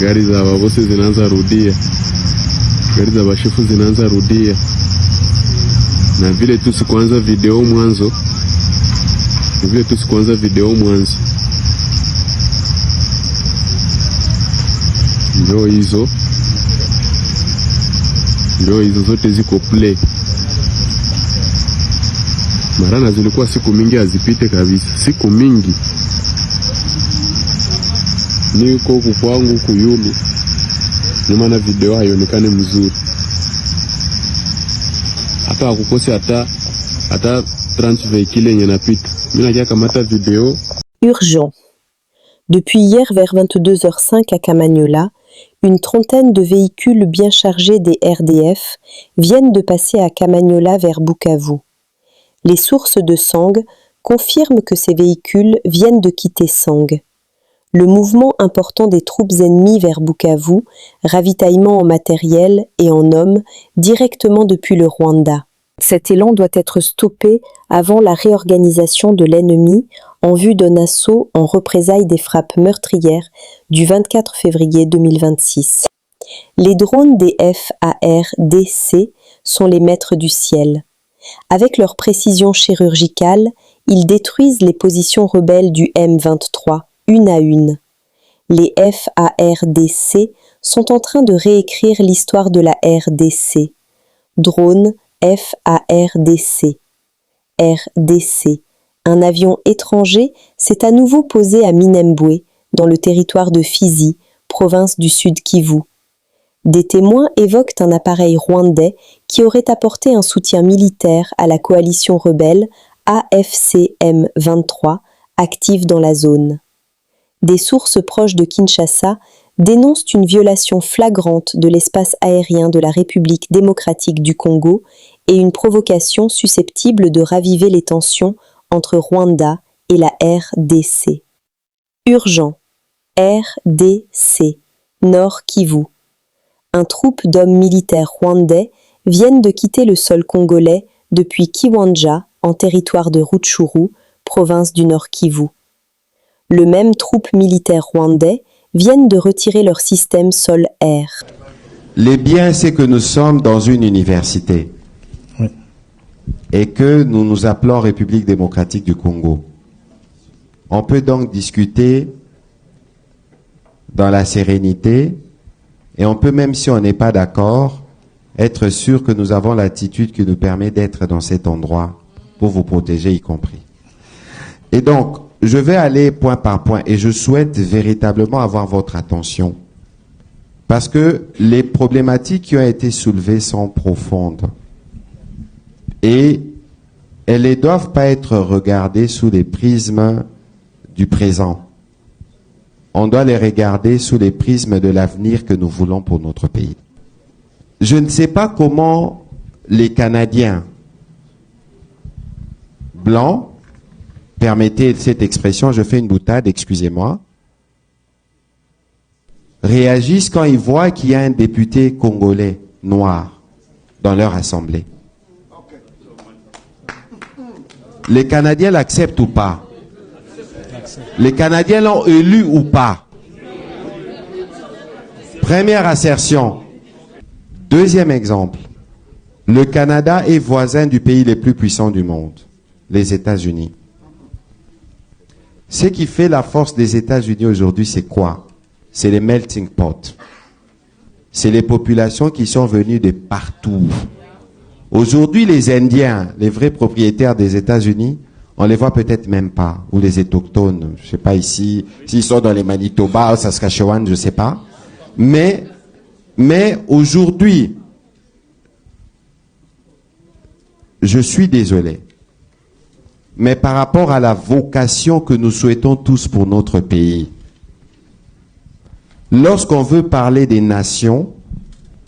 gari za wabosi zinaanza rudia, gari za bashefu zinaanza rudia, na vile tu sikuanza video mwanzo, ndio hizo zote ziko play. Marana zilikuwa siku mingi hazipite kabisa, siku mingi. Niko huku kwangu kuyulu, nyuma na video haionekane mzuri. Hapa hakukosi hata 30 véhicules yenye napita. Mimi nakia kamata video. Urgent. Depuis hier vers 22h05 à Kamanyola, une trentaine de véhicules bien chargés des RDF viennent de passer à Kamanyola vers Bukavu. Les sources de Sang confirment que ces véhicules viennent de quitter Sang. Le mouvement important des troupes ennemies vers Bukavu, ravitaillement en matériel et en hommes directement depuis le Rwanda. Cet élan doit être stoppé avant la réorganisation de l'ennemi en vue d'un assaut en représailles des frappes meurtrières du 24 février 2026. Les drones des FARDC sont les maîtres du ciel. Avec leur précision chirurgicale, ils détruisent les positions rebelles du M23, une à une. Les FARDC sont en train de réécrire l'histoire de la RDC. Drone FARDC. RDC. Un avion étranger s'est à nouveau posé à Minembwe, dans le territoire de Fizi, province du Sud Kivu. Des témoins évoquent un appareil rwandais qui aurait apporté un soutien militaire à la coalition rebelle AFC-M23, active dans la zone. Des sources proches de Kinshasa dénoncent une violation flagrante de l'espace aérien de la République démocratique du Congo et une provocation susceptible de raviver les tensions entre Rwanda et la RDC. Urgent. RDC. Nord Kivu. Un troupe d'hommes militaires rwandais viennent de quitter le sol congolais depuis Kiwanja, en territoire de Rutshuru, province du Nord Kivu. Le même troupe militaire rwandais viennent de retirer leur système sol-air. Le bien, c'est que nous sommes dans une université et que nous nous appelons République démocratique du Congo. On peut donc discuter dans la sérénité et on peut, même si on n'est pas d'accord, être sûr que nous avons l'attitude qui nous permet d'être dans cet endroit pour vous protéger y compris. Et donc, je vais aller point par point et je souhaite véritablement avoir votre attention parce que les problématiques qui ont été soulevées sont profondes et elles ne doivent pas être regardées sous les prismes du présent. On doit les regarder sous les prismes de l'avenir que nous voulons pour notre pays. Je ne sais pas comment les Canadiens blancs, permettez cette expression, je fais une boutade, excusez-moi, réagissent quand ils voient qu'il y a un député congolais noir dans leur assemblée. Les Canadiens l'acceptent ou pas? Les Canadiens l'ont élu ou pas? Première assertion. Deuxième exemple. Le Canada est voisin du pays le plus puissant du monde, les États-Unis. Ce qui fait la force des États-Unis aujourd'hui, c'est quoi? C'est les melting pot. C'est les populations qui sont venues de partout. Aujourd'hui, les Indiens, les vrais propriétaires des États-Unis, on les voit peut-être même pas. Ou les autochtones, je sais pas ici, s'ils sont dans les Manitoba, ou Saskatchewan, je sais pas. Mais aujourd'hui, je suis désolé. Mais par rapport à la vocation que nous souhaitons tous pour notre pays, lorsqu'on veut parler des nations,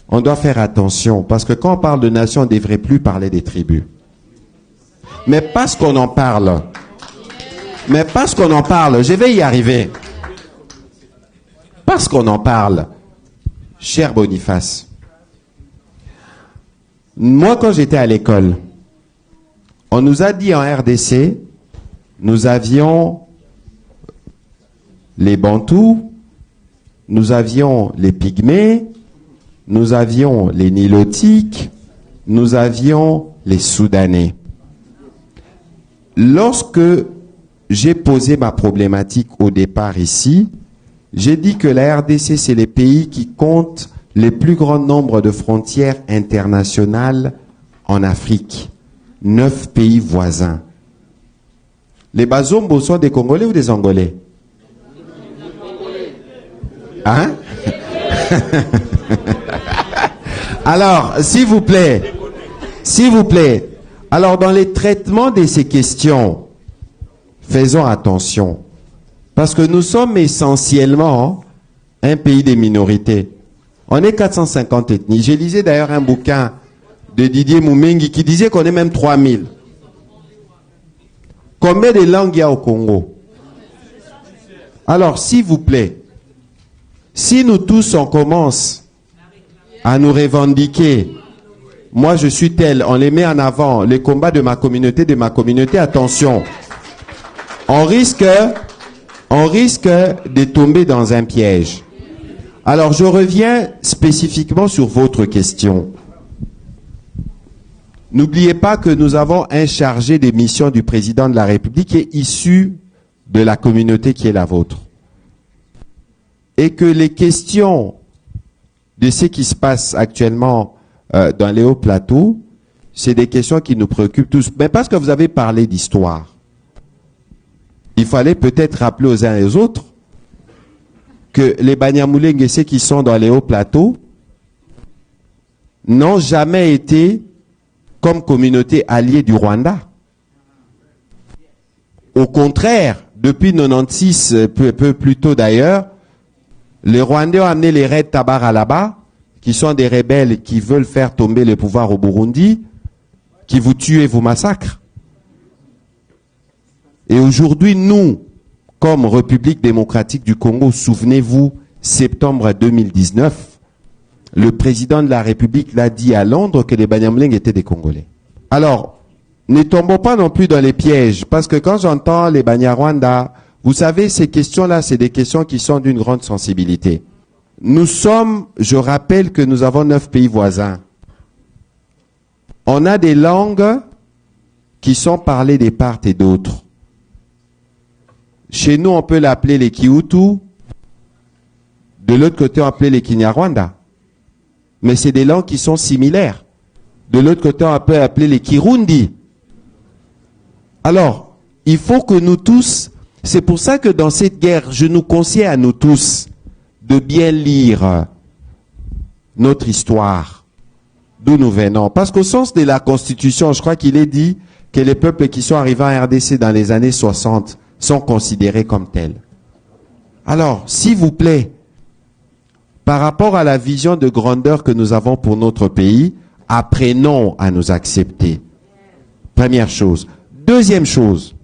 on doit faire attention, parce que quand on parle de nations, on ne devrait plus parler des tribus. Mais parce qu'on en parle, je vais y arriver. Parce qu'on en parle, cher Boniface, moi quand j'étais à l'école, on nous a dit en RDC, nous avions les Bantous, nous avions les Pygmées, nous avions les Nilotiques, nous avions les Soudanais. Lorsque j'ai posé ma problématique au départ ici, j'ai dit que la RDC, c'est les pays qui comptent le plus grand nombre de frontières internationales en Afrique. 9 pays voisins. Les Bazombo sont des Congolais ou des Angolais? Hein? Alors, s'il vous plaît, alors dans les traitements de ces questions, faisons attention, parce que nous sommes essentiellement un pays des minorités. On est 450 ethnies. J'ai lisé d'ailleurs un bouquin de Didier Moumengi qui disait qu'on est même 3000. Combien de langues il y a au Congo? Alors, s'il vous plaît, si nous tous, on commence à nous revendiquer, moi je suis tel, on les met en avant, les combats de ma communauté, attention, on risque de tomber dans un piège. Alors, je reviens spécifiquement sur votre question. N'oubliez pas que nous avons un chargé des missions du président de la République qui est issu de la communauté qui est la vôtre. Et que les questions de ce qui se passe actuellement dans les hauts plateaux, c'est des questions qui nous préoccupent tous. Mais parce que vous avez parlé d'histoire, il fallait peut-être rappeler aux uns et aux autres que les Banyamulenge et ceux qui sont dans les hauts plateaux n'ont jamais été comme communauté alliée du Rwanda. Au contraire, depuis 96, peu plus tôt d'ailleurs, les Rwandais ont amené les Red Tabara là-bas, qui sont des rebelles qui veulent faire tomber le pouvoir au Burundi, qui vous tuent et vous massacrent. Et aujourd'hui, nous, comme République démocratique du Congo, souvenez-vous, septembre 2019, le président de la République l'a dit à Londres que les Banyamulenge étaient des Congolais. Alors, ne tombons pas non plus dans les pièges, parce que quand j'entends les Banyarwanda, vous savez, ces questions-là, c'est des questions qui sont d'une grande sensibilité. Nous sommes, je rappelle que nous avons 9 pays voisins. On a des langues qui sont parlées des part et d'autres. Chez nous, on peut l'appeler les Kihutu. De l'autre côté, on appelle les Kinyarwanda. Mais c'est des langues qui sont similaires. De l'autre côté, on peut appeler les Kirundi. Alors, il faut que nous tous, c'est pour ça que dans cette guerre, je nous conseille à nous tous de bien lire notre histoire, d'où nous venons. Parce qu'au sens de la Constitution, je crois qu'il est dit que les peuples qui sont arrivés en RDC dans les années 60 sont considérés comme tels. Alors, s'il vous plaît, par rapport à la vision de grandeur que nous avons pour notre pays, apprenons à nous accepter. Première chose. Deuxième chose,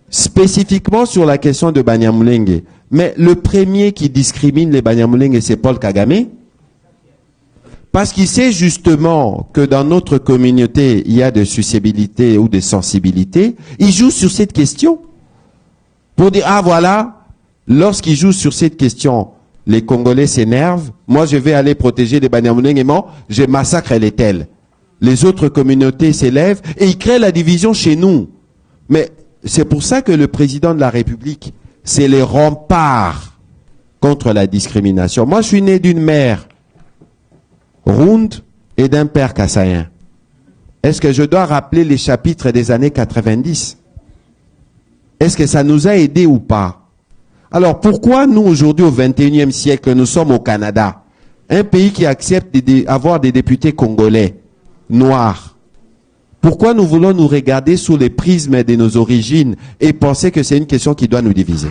spécifiquement sur la question de Banyamulenge, mais le premier qui discrimine les Banyamulenge, c'est Paul Kagame, parce qu'il sait justement que dans notre communauté, il y a des susceptibilités ou des sensibilités. Il joue sur cette question pour dire, ah voilà, lorsqu'il joue sur cette question, les Congolais s'énervent, moi je vais aller protéger les Banyamulenge et moi, je massacre les tels. Les autres communautés s'élèvent et ils créent la division chez nous. Mais c'est pour ça que le président de la République, c'est les remparts contre la discrimination. Moi, je suis né d'une mère ronde et d'un père kassaïen. Est-ce que je dois rappeler les chapitres des années 90? Est-ce que ça nous a aidés ou pas? Alors, pourquoi nous, aujourd'hui, au XXIe siècle, nous sommes au Canada, un pays qui accepte d'avoir des députés congolais, noirs? Pourquoi nous voulons nous regarder sous les prismes de nos origines et penser que c'est une question qui doit nous diviser?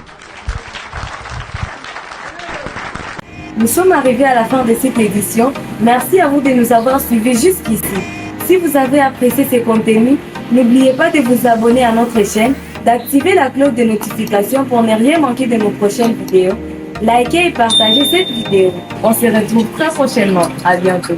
Nous sommes arrivés à la fin de cette édition. Merci à vous de nous avoir suivis jusqu'ici. Si vous avez apprécié ces contenus, n'oubliez pas de vous abonner à notre chaîne, d'activer la cloche de notification pour ne rien manquer de nos prochaines vidéos. Likez et partagez cette vidéo. On se retrouve très prochainement. À bientôt.